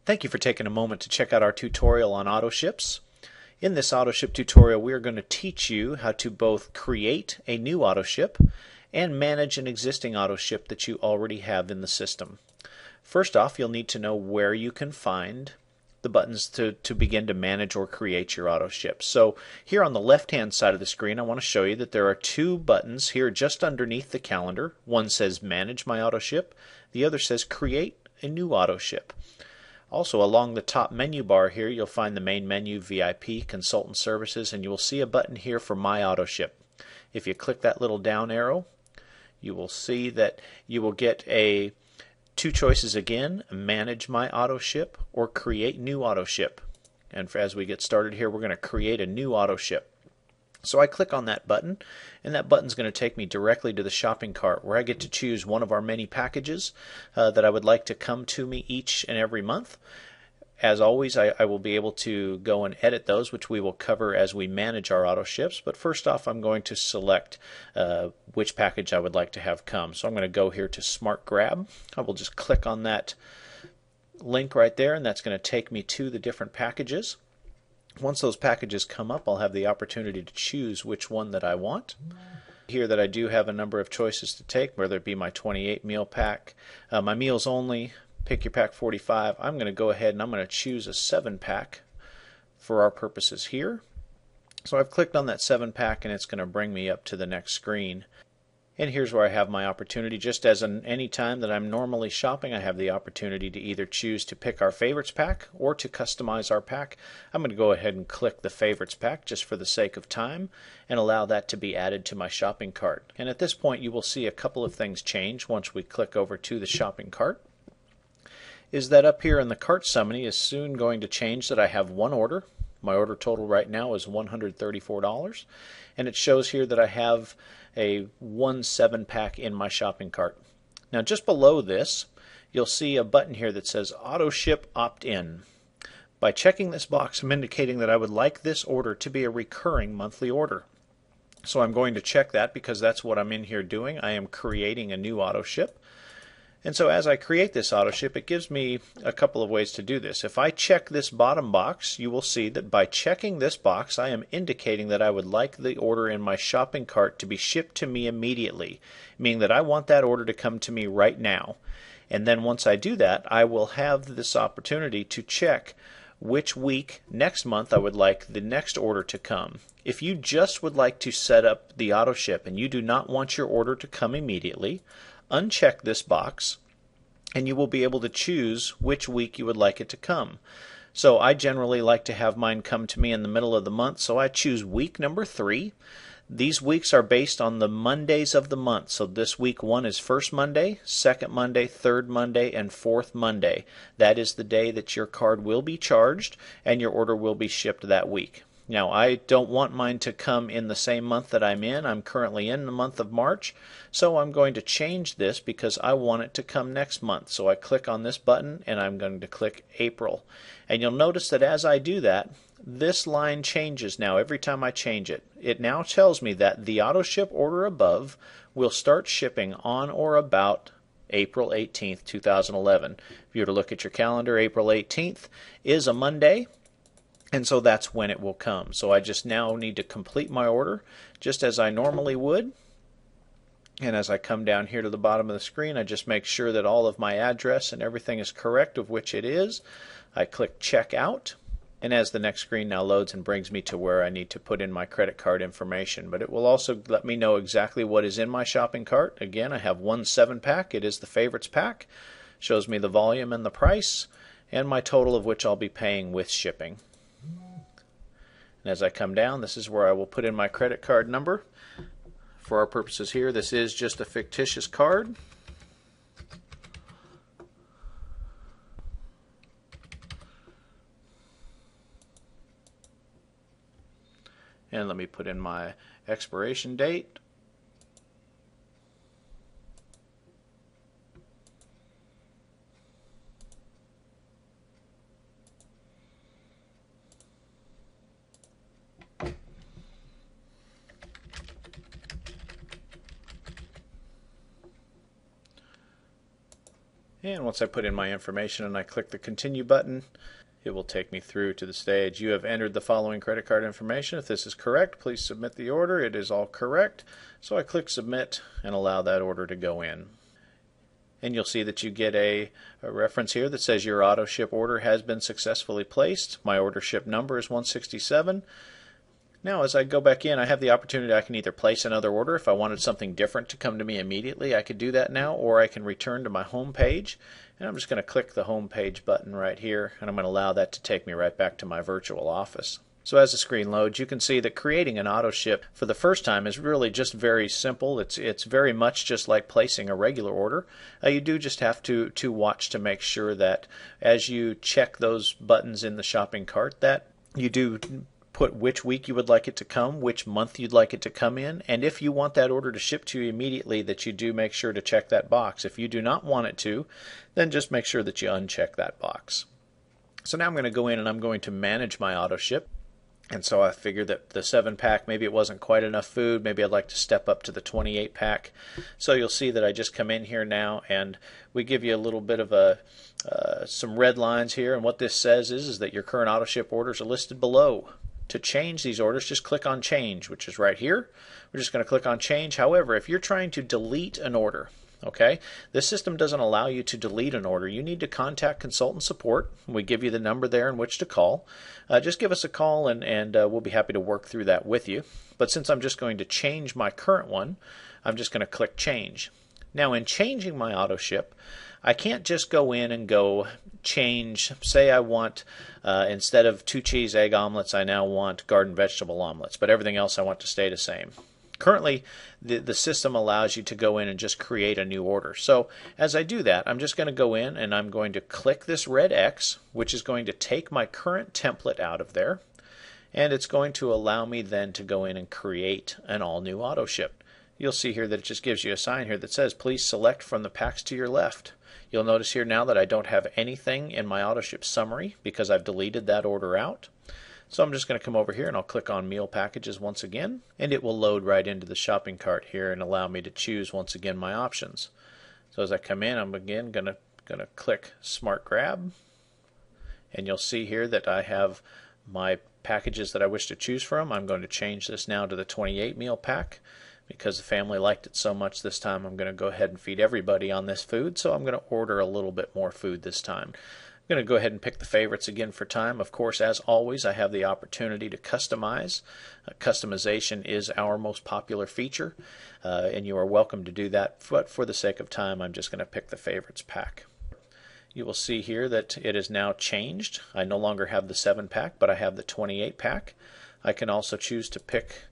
Thank you for taking a moment to check out our tutorial on Autoships. In this Autoship tutorial, we are going to teach you how to both create a new Autoship and manage an existing Autoship that you already have in the system. First off, you'll need to know where you can find the buttons to begin to manage or create your Autoship. So here on the left-hand side of the screen, I want to show you that there are two buttons here just underneath the calendar. One says Manage My Autoship, the other says Create a New Autoship. Also, along the top menu bar here, you'll find the main menu, VIP, Consultant Services, and you will see a button here for My Autoship. If you click that little down arrow, you will see that you will get two choices again: Manage My Autoship or Create New Autoship. And as we get started here, we're going to create a new Autoship. So I click on that button, and that button's going to take me directly to the shopping cart where I get to choose one of our many packages that I would like to come to me each and every month. As always, I will be able to go and edit those, which we will cover as we manage our Autoships. But first off, I'm going to select which package I would like to have come. So I'm going to go here to Smart Grab. I will just click on that link right there, and that's going to take me to the different packages. Once those packages come up, I'll have the opportunity to choose which one that I want. Here that I do have a number of choices to take, whether it be my 28 meal pack, my meals only, pick your pack 45. I'm going to go ahead and I'm going to choose a 7-pack for our purposes here. So I've clicked on that 7-pack and it's going to bring me up to the next screen. And here's where I have my opportunity. Just as in any time that I'm normally shopping, I have the opportunity to either choose to pick our favorites pack or to customize our pack. I'm going to go ahead and click the favorites pack just for the sake of time and allow that to be added to my shopping cart. And at this point you will see a couple of things change once we click over to the shopping cart. Is that up here in the cart summary is soon going to change that I have one order. My order total right now is $134, and it shows here that I have a 7-pack in my shopping cart. Now just below this, you'll see a button here that says Autoship Opt-in. By checking this box, I'm indicating that I would like this order to be a recurring monthly order. So I'm going to check that because that's what I'm in here doing. I am creating a new Autoship. And so as I create this Autoship, it gives me a couple of ways to do this. If I check this bottom box, you will see that by checking this box, I am indicating that I would like the order in my shopping cart to be shipped to me immediately, meaning that I want that order to come to me right now. And then once I do that, I will have this opportunity to check which week next month I would like the next order to come. If you just would like to set up the Autoship and you do not want your order to come immediately, uncheck this box and you will be able to choose which week you would like it to come. So I generally like to have mine come to me in the middle of the month, so I choose week number 3. These weeks are based on the Mondays of the month. So this week 1 is first Monday, second Monday, third Monday, and fourth Monday. That is the day that your card will be charged and your order will be shipped that week. Now, I don't want mine to come in the same month that I'm in. I'm currently in the month of March, so I'm going to change this because I want it to come next month. So I click on this button and I'm going to click April. And you'll notice that as I do that, this line changes now every time I change it. It now tells me that the Autoship order above will start shipping on or about April 18th, 2011. If you were to look at your calendar, April 18th is a Monday. And so that's when it will come. So I just now need to complete my order just as I normally would. And as I come down here to the bottom of the screen, I just make sure that all of my address and everything is correct, of which it is. I click Checkout. And as the next screen now loads and brings me to where I need to put in my credit card information. But it will also let me know exactly what is in my shopping cart. Again, I have one 7-pack. It is the favorites pack. Shows me the volume and the price and my total, of which I'll be paying with shipping. And as I come down, this is where I will put in my credit card number. For our purposes here, this is just a fictitious card. And let me put in my expiration date. And once I put in my information and I click the continue button, it will take me through to the stage. You have entered the following credit card information. If this is correct, please submit the order. It is all correct. So I click submit and allow that order to go in. And you'll see that you get a reference here that says your Autoship order has been successfully placed. My order ship number is 167. Now as I go back in, I have the opportunity. I can either place another order. If I wanted something different to come to me immediately, I could do that now, or I can return to my home page. And I'm just going to click the home page button right here, and I'm going to allow that to take me right back to my virtual office. So as the screen loads, you can see that creating an Autoship for the first time is really just very simple. It's very much just like placing a regular order. You do just have to watch to make sure that as you check those buttons in the shopping cart that you do put which week you would like it to come, which month you'd like it to come in, and if you want that order to ship to you immediately, that you do make sure to check that box. If you do not want it to, then just make sure that you uncheck that box. So now I'm going to go in and I'm going to manage my Autoship. And so I figured that the 7-pack, maybe it wasn't quite enough food. Maybe I'd like to step up to the 28-pack. So you'll see that I just come in here now, and we give you a little bit of some red lines here. And what this says is that your current Autoship orders are listed below. To change these orders, just click on Change, which is right here. We're just going to click on Change. However, if you're trying to delete an order, okay, this system doesn't allow you to delete an order. You need to contact consultant support. We give you the number there in which to call. Just give us a call and we'll be happy to work through that with you. But since I'm just going to change my current one, I'm just going to click Change. Now in changing my Autoship, I can't just go in and go change, say I want, instead of 2 cheese egg omelets, I now want garden vegetable omelets, but everything else I want to stay the same. Currently, the system allows you to go in and just create a new order. So as I do that, I'm just going to go in and I'm going to click this red X, which is going to take my current template out of there, and it's going to allow me then to go in and create an all-new Autoship. You'll see here that it just gives you a sign here that says, please select from the packs to your left. You'll notice here now that I don't have anything in my Autoship summary because I've deleted that order out. So I'm just going to come over here and I'll click on Meal Packages once again, and it will load right into the shopping cart here and allow me to choose once again my options. So as I come in, I'm again going to click Smart Grab, and you'll see here that I have my packages that I wish to choose from. I'm going to change this now to the 28 meal pack. Because the family liked it so much this time, I'm going to go ahead and feed everybody on this food, so I'm going to order a little bit more food this time. I'm going to go ahead and pick the favorites again for time. Of course, as always, I have the opportunity to customize. Customization is our most popular feature, and you are welcome to do that, but for the sake of time, I'm just going to pick the favorites pack. You will see here that it is now changed. I no longer have the 7-pack, but I have the 28-pack. I can also choose to pick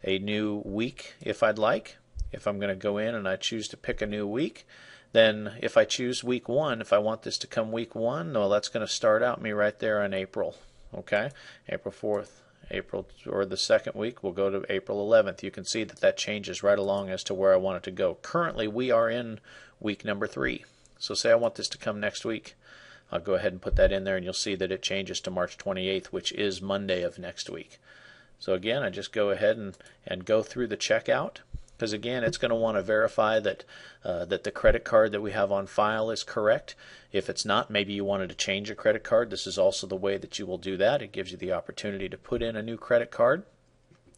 a new week if I'd like. If I'm going to go in and I choose to pick a new week, then if I choose week 1, if I want this to come week 1, well, that's going to start out me right there in April. Okay, April 4th, April, or the second week we'll go to April 11th. You can see that that changes right along as to where I want it to go. Currently we are in week number 3. So say I want this to come next week. I'll go ahead and put that in there, and you'll see that it changes to March 28th, which is Monday of next week. So again, I just go ahead and go through the checkout, because again, it's going to want to verify that that the credit card that we have on file is correct. If it's not, maybe you wanted to change a credit card. This is also the way that you will do that. It gives you the opportunity to put in a new credit card.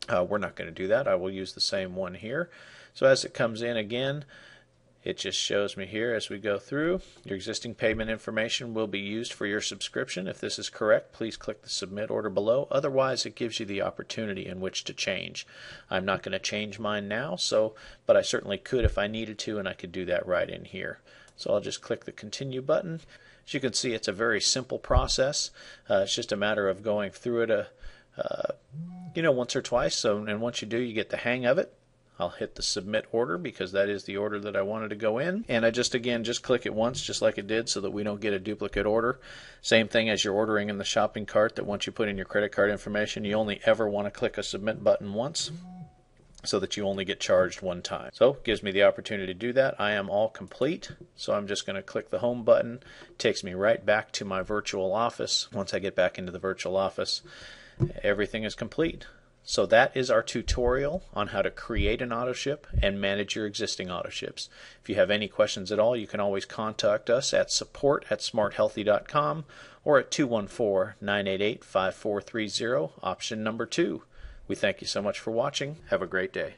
We're not going to do that. I will use the same one here. So as it comes in again, it just shows me here as we go through, your existing payment information will be used for your subscription. If this is correct, please click the submit order below. Otherwise, it gives you the opportunity in which to change. I'm not going to change mine now, but I certainly could if I needed to, and I could do that right in here. So I'll just click the continue button. As you can see, it's a very simple process. It's just a matter of going through it once or twice. And once you do, you get the hang of it. I'll hit the submit order because that is the order that I wanted to go in, and I just click it once just like it did so that we don't get a duplicate order. Same thing as you're ordering in the shopping cart, that once you put in your credit card information, you only ever want to click a submit button once so that you only get charged one time. So it gives me the opportunity to do that. I am all complete, so I'm just going to click the home button. It takes me right back to my virtual office. Once I get back into the virtual office, everything is complete. So that is our tutorial on how to create an Autoship and manage your existing Autoships. If you have any questions at all, you can always contact us at support@smarthealthy.com or at 214-988-5430, option number 2. We thank you so much for watching. Have a great day.